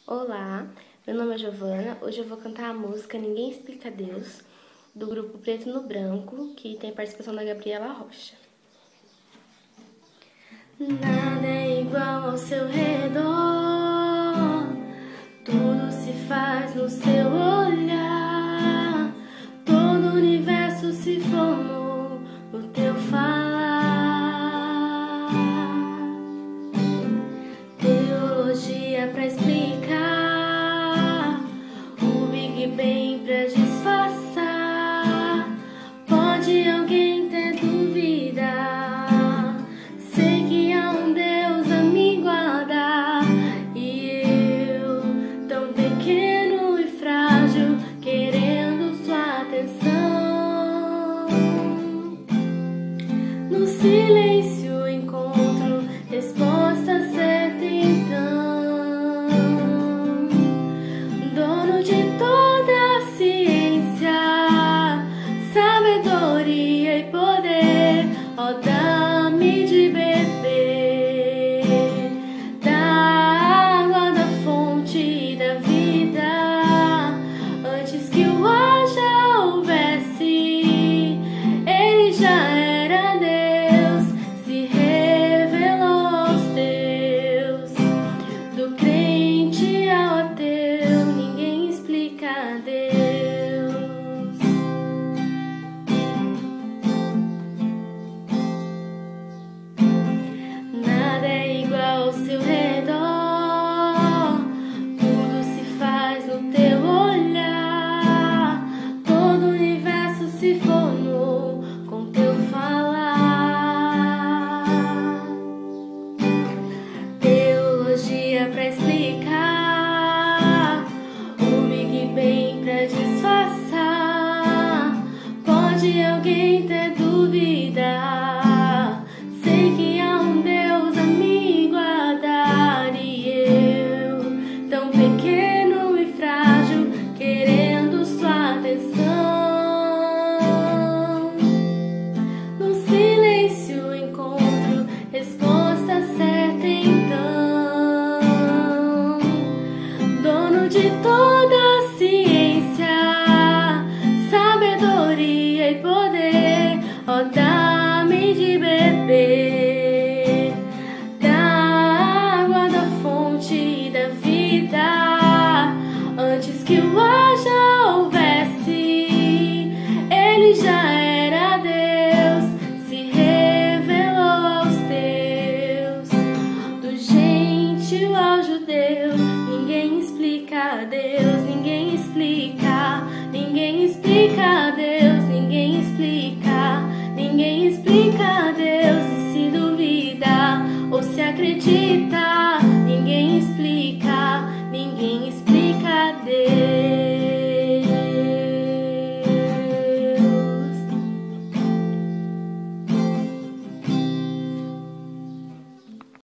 Olá, meu nome é Giovana. Hoje eu vou cantar a música Ninguém Explica Deus, do grupo Preto no Branco, que tem participação da Gabriela Rocha. Nada é igual ao seu redor, tudo se faz no seu olhar, todo o universo se formou no teu falar. Teologia pra explicar, o Big Bang pra disfarçar. Pode alguém ter dúvida? Sei que há um Deus a me guardar, e eu, tão pequeno e frágil, querendo sua atenção. No silêncio encontro resposta certa, então, dono de toda a ciência, sabedoria e poder, ó, dá-me de beber da água da fonte da vida. Antes que o ar já houvesse, ele já era Deus, se revelou aos teus. Do crente ao ateu, ninguém explica Deus. Nada é igual ao seu redor, tudo se faz no teu olhar, todo o universo se formou com teu falar. Teologia pra explicar, o Big Bang pra disfarçar. Pode alguém ter dúvida? Sei que há um Deus a me guardar, e eu, tão pequeno e frágil, querendo sua atenção. No silêncio encontro resposta certa, então, dono de todo